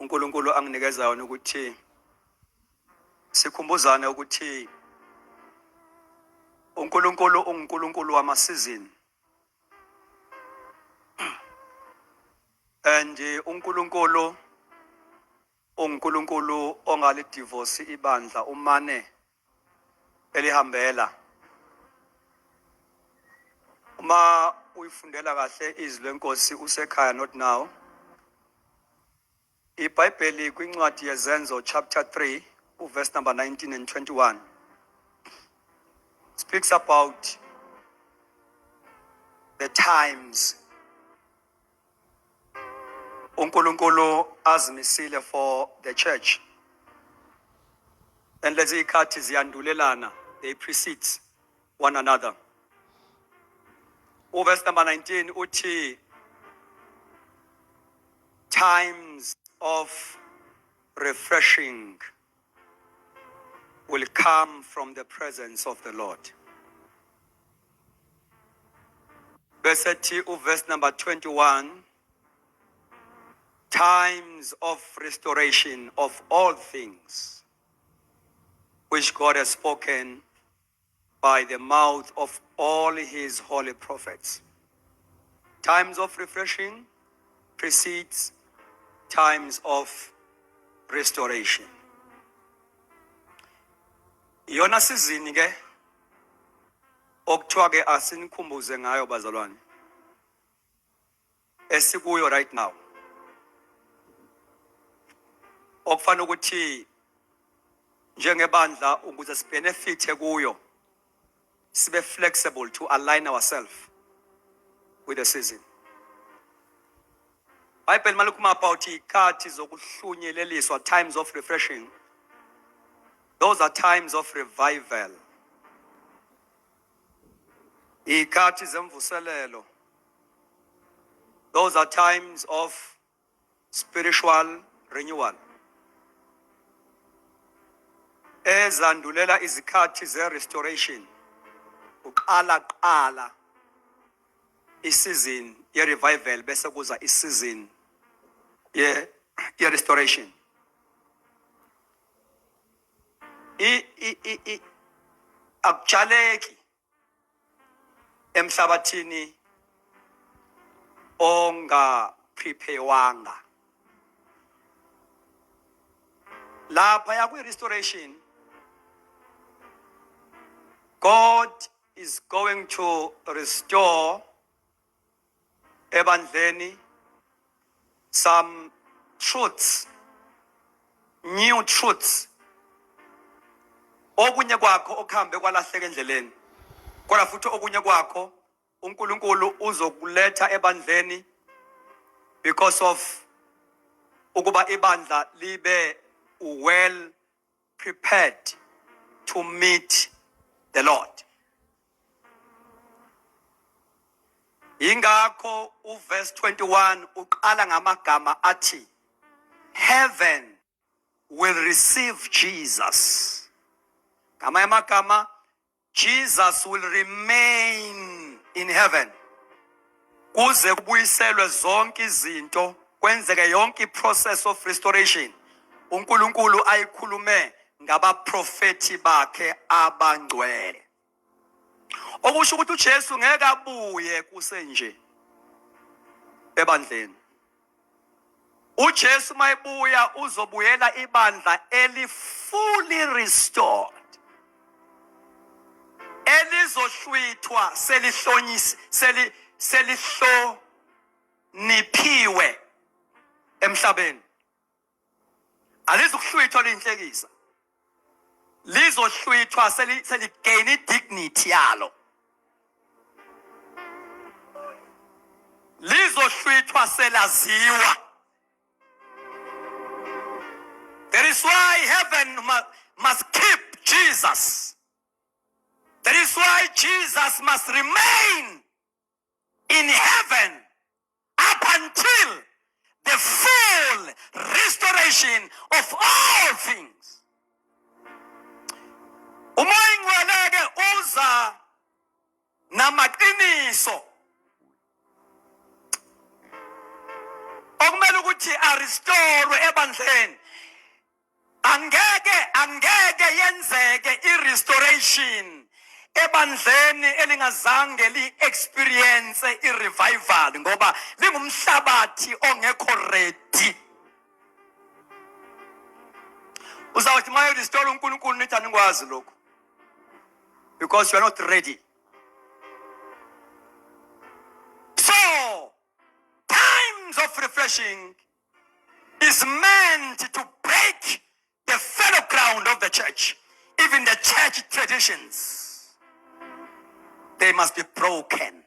uNkulunkulu anginikeza yona ukuthi sikhumbuzane ukuthi uNkulunkulu unguNkulunkulu wamasizini and uNkulunkulu unguNkulunkulu ongalidivorce ibandla umane elihambela. Uma uyifundela kahle izwi lenkosi usekhaya not now, iBhayibheli kwincwadi yezenzo chapter 3 verse number 19 and 21 speaks about the times uNkulunkulu azimisile for the church, and lezi ikhathi ziyandulelana, they precede one another. Verse number 19 uthi times of refreshing will come from the presence of the Lord. Verse number 21, times of restoration of all things which God has spoken by the mouth of all his holy prophets. Times of refreshing precedes times of restoration. Iyona sizini ke okuthiwa ke asinikhumbuze ngayo bazalwane esikuyo right now, okufanele ukuthi njengebandla ukuze sibenefite kuyo sibe flexible to align ourselves with the season. Bible malikhuluma about ikhathi zokuhlunyeleliswa, times of refreshing. Those are times of revival. Ikhathi zemvuselelo. Those are times of spiritual renewal. Ezandulela izikhathi ze restoration. Uqala isizin ye revival bese kuza isizin ye restoration. Akujaleki emhlabathini onga prepewanga. Lapha ya kwi restoration, God is going to restore ebandleni some truths, new truths. Okunye kwakho okuhambe kwalahleka endleleni, kodwa futhi okunye kwakho uNkulunkulu uzokuletha ebandleni because of ukuba ibandla libe well prepared to meet the Lord. Ingakho verse 21 uqala ngamagama athi heaven will receive Jesus. Kama Jesus will remain in heaven. Kuze kubuyiselwe zonke izinto, kwenzeke yonke iprocess of restoration uNkulunkulu ayikhulume ngabaprofeti bakhe abangcwele. Okusho ukuthi uJesu ngeke abuye kusenje ebandleni. uJesu mayebuya uzobuyela ibandla fully restored, elizohlwithwa selihloniphiwe emhlabeni. Alizukuhlwithwa linhlekisa, lizohlwithwa seligain idignity yalo, lizohlwithwa selaziwa. That is why heaven must keep Jesus. That is why Jesus must remain in heaven up until the full restoration of all things. Umoya ngcwele uza namaqiniso ukuthi arestore ebandleni, angeke yenzeke i-restoration ebandleni elingazange li-experience i-revival ngoba lingumhlabathi ongekho ready. Uzawuthi uma restore uNkulunkulu nithi aningwazi lokho because you are not ready. So, times of refreshing is meant to break the fallow ground of the church. Even the church traditions, they must be broken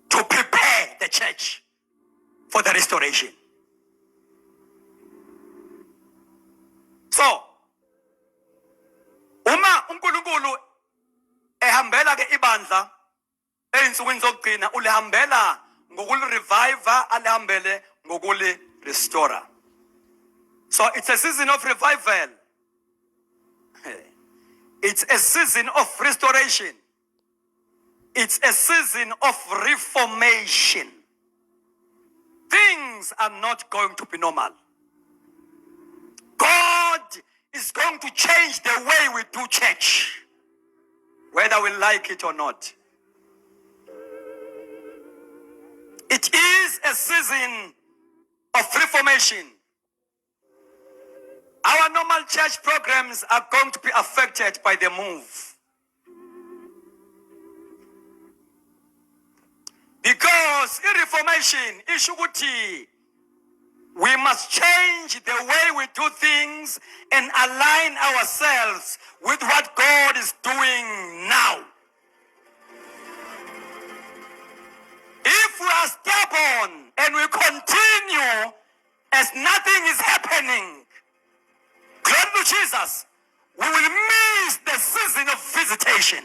to prepare the church for the restoration. So, uma uNkulunkulu ehambela ke ibandla eyinsukwini zokugcina ulihambela ngokuli-revive, alihambele ngokuli-restore. So it's a season of revival. It's a season of restoration. It's a season of reformation. Things are not going to be normal. God is going to change the way we do church, whether we like it or not. It is a season of reformation. Our normal church programs are going to be affected by the move. Because in reformation, ishukuti, we must change the way we do things and align ourselves with what God is doing now. If we are stubborn and we continue as nothing is happening, glory to Jesus, we will miss the season of visitation.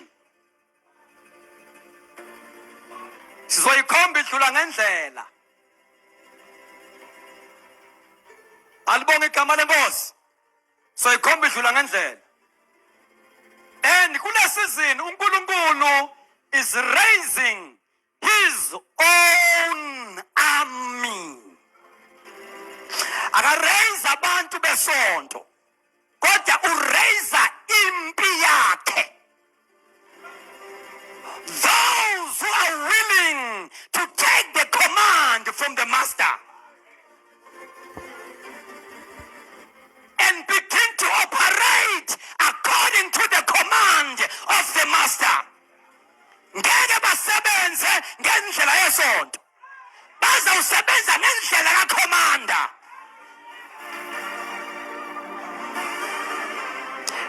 Sizoyikhomba idlula ngendlela. Alibonga igama lenkosi. Sizoyikhomba idlula ngendlela. And kule season uNkulunkulu is raising his own army. Akaraise abantu besonto, kodwa uraisa impi yakhe. Those who are willing to take the command from the master and begin to operate according to the command of the master. Ngeke basebenze ngendlela yesonto, bazawusebenza ngendlela kaCommander.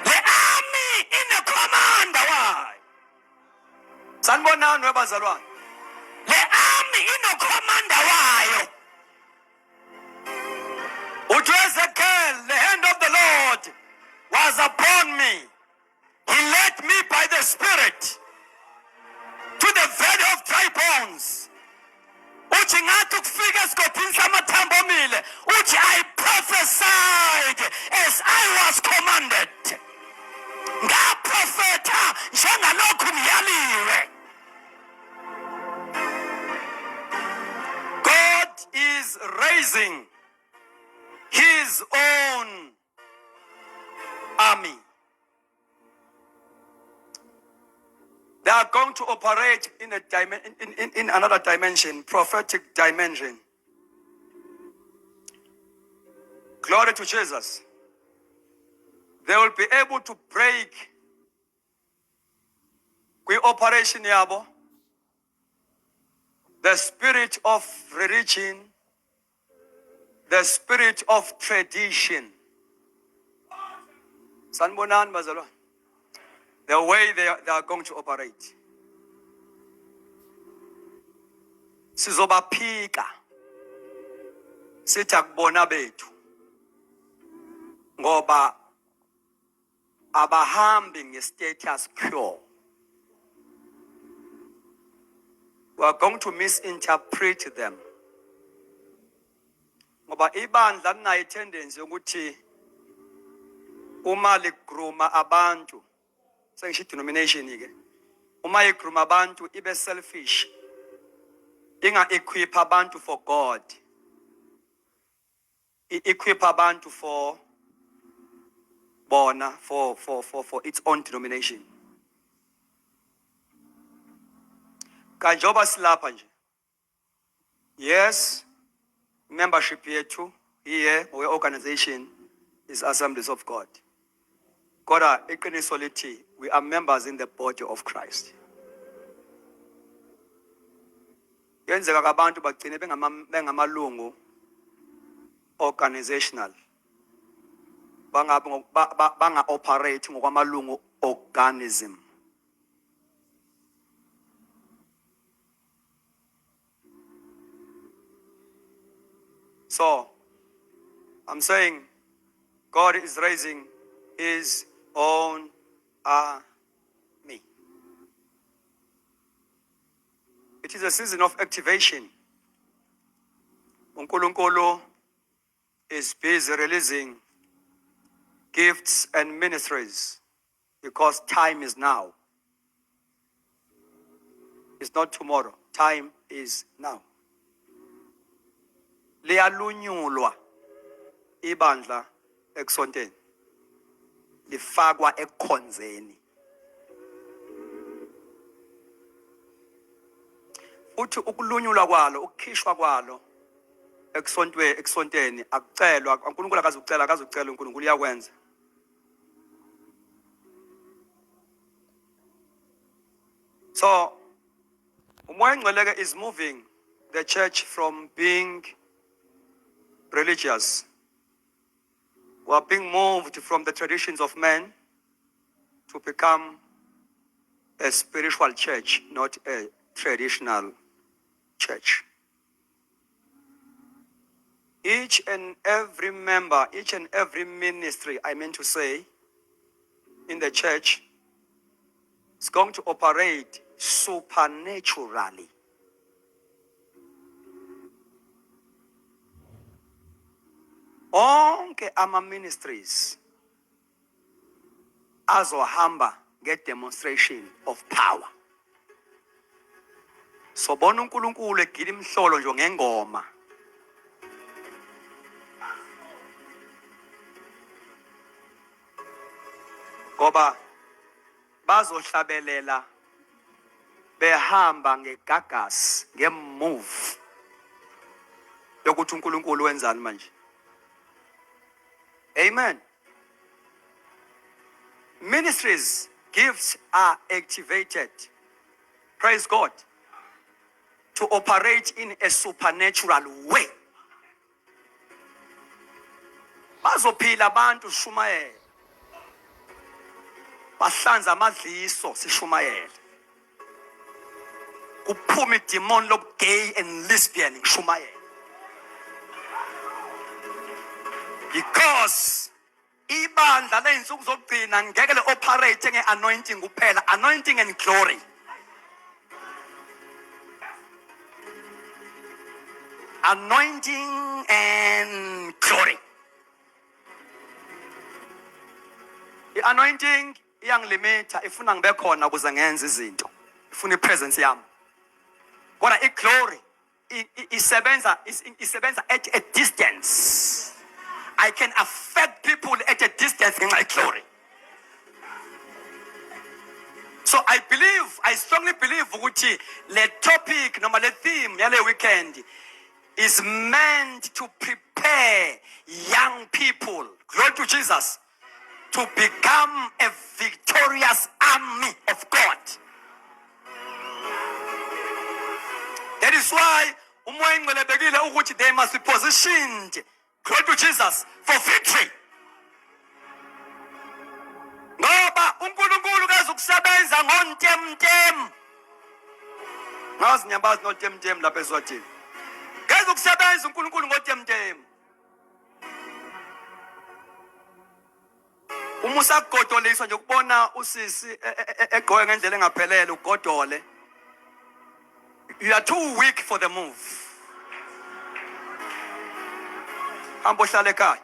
The army in the commander. Why? Sanibonani webazalwane. The army in the commander wayo. Uthi Ezekiel, the hand of the Lord was upon me. He led me by the Spirit to the valley of dry bones. Uthi ngathi ukufika esigodini samathambo omile. Uthi I prophesied as I was commanded. Ngaprofetha njengalokhu ngiyaliwe. God is raising his own army. They are going to operate in a in another dimension, prophetic dimension. Glory to Jesus. They will be able to break operation yabo, the spirit of religion, the spirit of tradition. Sanibonani bazalwane. The way they are going to operate. Sizobaphika. Sithi akubona bethu. Ngoba abahambi nge-status quo. We are going to misinterpret them. Ngoba ibandla linayo tendency ukuthi uma ligruma abantu, sengisho denomination ke, uma igruma abantu ibe selfish, inga equip abantu for God. equip abantu for bona, for its own denomination. Kanjoba silapha nje. Yes, membership yethu here, our organization is Assemblies of God. Kodwa iqiniso lithi we are members in the body of Christ. Yenzeka abantu bagcine bengamalungu organizational. Banga operate ngokwamalungu organism. So, I'm saying God is raising his own army. It is a season of activation. uNkulunkulu is busy releasing gifts and ministries because time is now. It's not tomorrow. Time is now. Liyalunyulwa ibandla ekusonteni. Lifakwa ekhonzeni. Uthi ukulunyulwa kwalo, ukukhishwa kwalo ekusonteni akucelwa, uNkulunkulu akazucela uNkulunkulu uyakwenza. So, uMoya Ngcwele is moving the church from being religious. We are being moved from the traditions of men to become a spiritual church, not a traditional church. Each and every member, each and every ministry, I mean to say, in the church is going to operate supernaturally. Onke ama ministries azohamba nge-demonstration of power. So bona uNkulunkulu egila imhlolo nje ngengoma. Ngoba bazohlabelela behamba ngegagas, ngemove yokuthi uNkulunkulu wenzani manje. Amen. Ministries, gifts are activated. Praise God. To operate in a supernatural way. Bazophila abantu shumayela. Bahlanza amadliso sishumayela. Kuphuma idemon lo gay and lesbian shumayela. Because ibandla leinsuku zokugcina ngeke le operate nge-anointing kuphela, anointing and glory. Anointing and glory. I-anointing iyangilimita, ifuna ngibe khona ukuze ngenze izinto. Ifuna ipresence yami. Kodwa i-glory isebenza at a distance. I can affect people at a distance in my glory. So I strongly believe ukuthi the topic, noma the theme yale weekend is meant to prepare young people, glory to Jesus, to become a victorious army of God. That is why uMoya Ngcwele bekile ukuthi they must be positioned, glory to Jesus, for victory. Ngoba uNkulunkulu kazukusebenza ngontemtem. Ngazi nyambazi notemtem lapha eSwatini. Kazukusebenza uNkulunkulu ngotemtem. Uma usagodoliswa nje ukubona usisi egqoke ngendlela engaphelele ugodole. You are too weak for the move. Hamba ohlale ekhaya.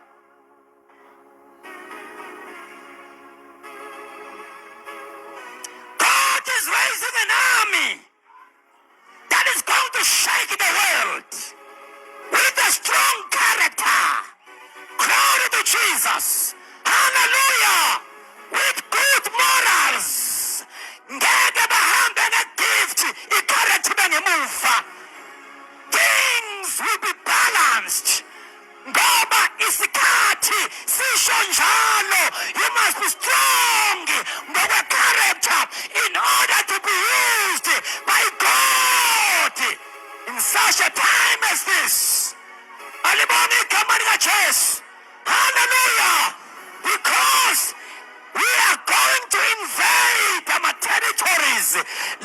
God is raising an army that is going to shake the world with a strong character hormones will be balanced. Ngoba isikhathi sisho njalo, you must be strong ngokwe-character in order to be used by God in such a time as this. Alibona igama likaJesu. Hallelujah. Because we are going to invade our territories.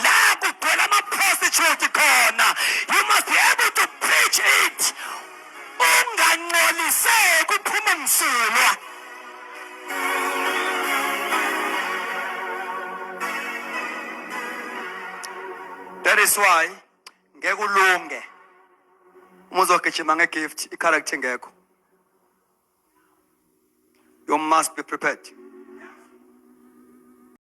La kugcwele ama-prostitute khona. You must be able to preach it. Ungangcoliseki uphume msulwa. That is why ngeke ulunge uma uzogijima ngegift, i-character ngekho. You must be prepared.